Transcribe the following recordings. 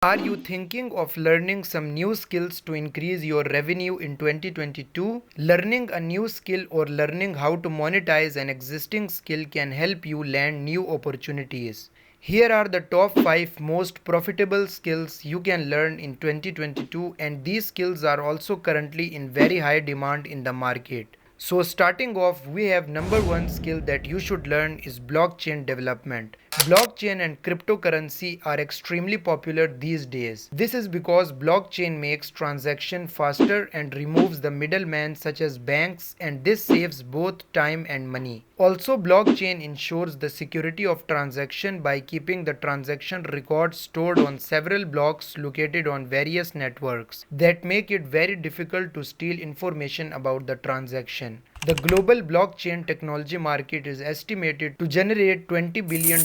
Are you thinking of learning some new skills to increase your revenue in 2022? Learning a new skill or learning how to monetize an existing skill can help you land new opportunities. Here are the top 5 most profitable skills you can learn in 2022, and these skills are also currently in very high demand in the market. So starting off, we have number one skill that you should learn is blockchain development. Blockchain and cryptocurrency are extremely popular these days. This is because blockchain makes transaction faster and removes the middleman such as banks, and this saves both time and money. Also, blockchain ensures the security of transaction by keeping the transaction records stored on several blocks located on various networks that make it very difficult to steal information about the transaction. The global blockchain technology market is estimated to generate $20 billion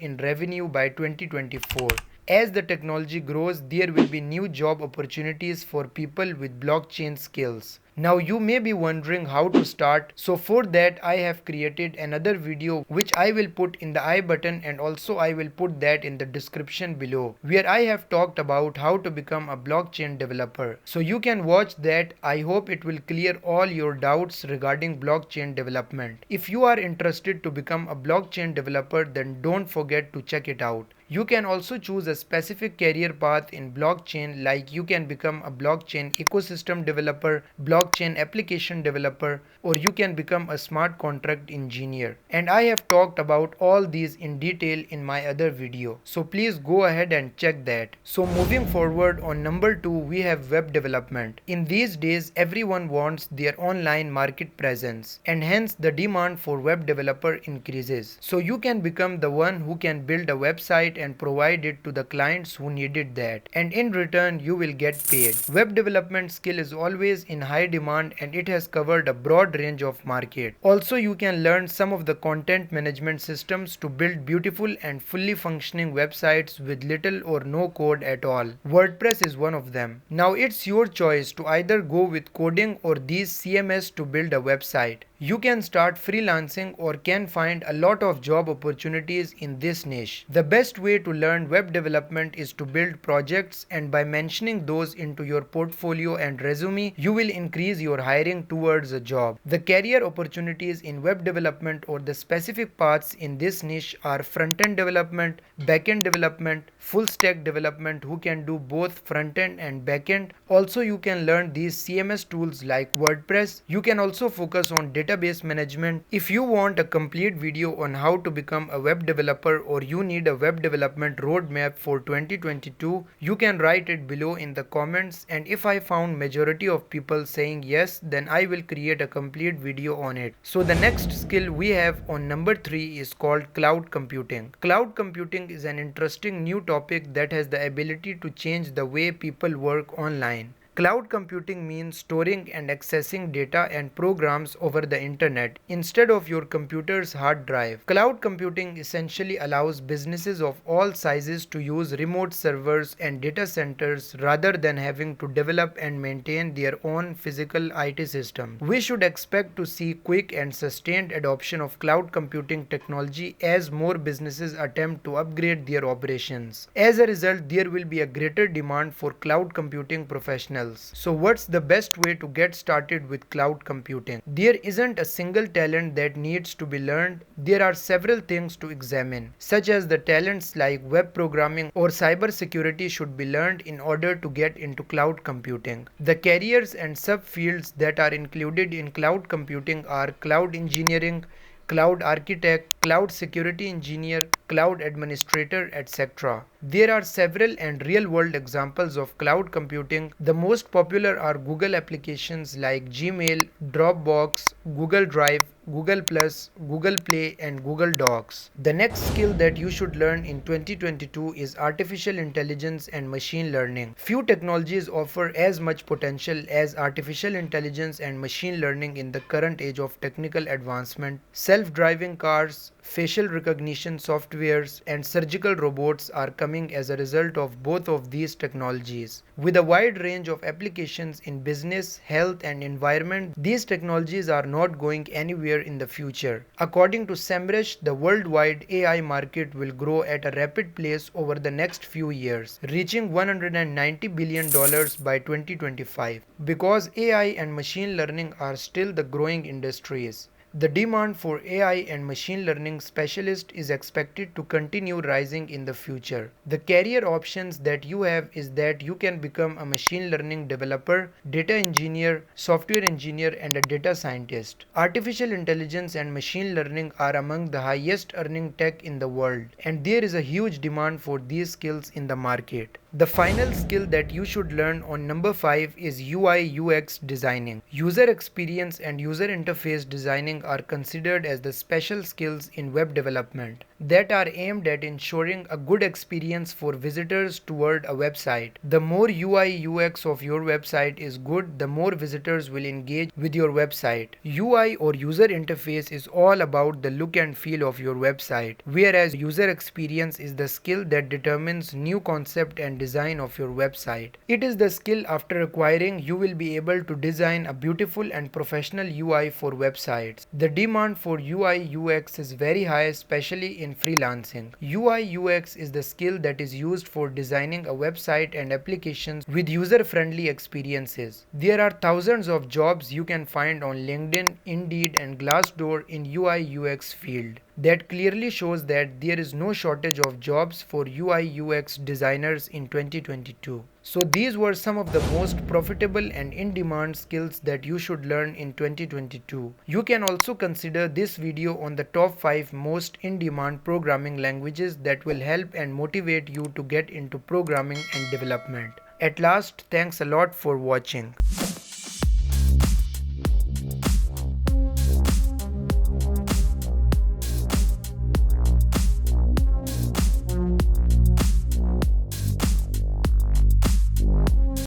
in revenue by 2024. As the technology grows, there will be new job opportunities for people with blockchain skills. Now you may be wondering how to start, so for that I have created another video which I will put in the I button, and also I will put that in the description below, where I have talked about how to become a blockchain developer. So you can watch that. I hope it will clear all your doubts regarding blockchain development. If you are interested to become a blockchain developer, then don't forget to check it out. You can also choose a specific career path in blockchain, like you can become a blockchain ecosystem developer, blockchain application developer, or you can become a smart contract engineer. And I have talked about all these in detail in my other video, so please go ahead and check that. So moving forward, on number 2 we have web development. In these days everyone wants their online market presence, and hence the demand for web developer increases. So you can become the one who can build a website and provide it to the clients who needed that, and in return you will get paid. Web development skill is always in high demand, and it has covered a broad range of market. Also, you can learn some of the content management systems to build beautiful and fully functioning websites with little or no code at all. WordPress is one of them. Now it's your choice to either go with coding or these CMS to build a website. You can start freelancing or can find a lot of job opportunities in this niche. The best way to learn web development is to build projects, and by mentioning those into your portfolio and resume, you will increase your hiring towards a job. The career opportunities in web development or the specific paths in this niche are front-end development, back-end development, full stack development who can do both front-end and back-end. Also, you can learn these CMS tools like WordPress. You can also focus on database management. If you want a complete video on how to become a web developer, or you need a web development roadmap for 2022, you can write it below in the comments, and if I found majority of people saying yes, then I will create a complete video on it. So the next skill we have on number 3 is called cloud computing. Cloud computing is an interesting new topic that has the ability to change the way people work online. Cloud computing means storing and accessing data and programs over the internet instead of your computer's hard drive. Cloud computing essentially allows businesses of all sizes to use remote servers and data centers rather than having to develop and maintain their own physical IT system. We should expect to see quick and sustained adoption of cloud computing technology as more businesses attempt to upgrade their operations. As a result, there will be a greater demand for cloud computing professionals. So what's the best way to get started with cloud computing? There isn't a single talent that needs to be learned. There are several things to examine, such as the talents like web programming or cybersecurity should be learned in order to get into cloud computing. The careers and subfields that are included in cloud computing are cloud engineering, cloud architect, cloud security engineer, cloud administrator, etc. There are several and real-world examples of cloud computing. The most popular are Google applications like Gmail, Dropbox, Google Drive, Google Plus, Google Play, and Google Docs. The next skill that you should learn in 2022 is artificial intelligence and machine learning. Few technologies offer as much potential as artificial intelligence and machine learning in the current age of technical advancement. Self-driving cars, facial recognition softwares, and surgical robots are coming coming as a result of both of these technologies. With a wide range of applications in business, health, and environment, these technologies are not going anywhere in the future. According to Semrush, the worldwide AI market will grow at a rapid pace over the next few years, reaching $190 billion by 2025. Because AI and machine learning are still the growing industries, the demand for AI and machine learning specialists is expected to continue rising in the future. The career options that you have is that you can become a machine learning developer, data engineer, software engineer, and a data scientist. Artificial intelligence and machine learning are among the highest earning tech in the world, and there is a huge demand for these skills in the market. The final skill that you should learn on number 5 is UI UX designing. User experience and user interface designing are considered as the special skills in web development that are aimed at ensuring a good experience for visitors toward a website. The more UI UX of your website is good, the more visitors will engage with your website. UI or user interface is all about the look and feel of your website, whereas user experience is the skill that determines new concept and design of your website. It is the skill after acquiring you will be able to design a beautiful and professional UI for websites. The demand for UI UX is very high, especially in freelancing. UI UX is the skill that is used for designing a website and applications with user-friendly experiences. There are thousands of jobs you can find on LinkedIn, Indeed, and Glassdoor in UI UX field. That clearly shows that there is no shortage of jobs for UI UX designers in 2022. So these were some of the most profitable and in-demand skills that you should learn in 2022. You can also consider this video on the top 5 most in-demand programming languages that will help and motivate you to get into programming and development. At last, thanks a lot for watching.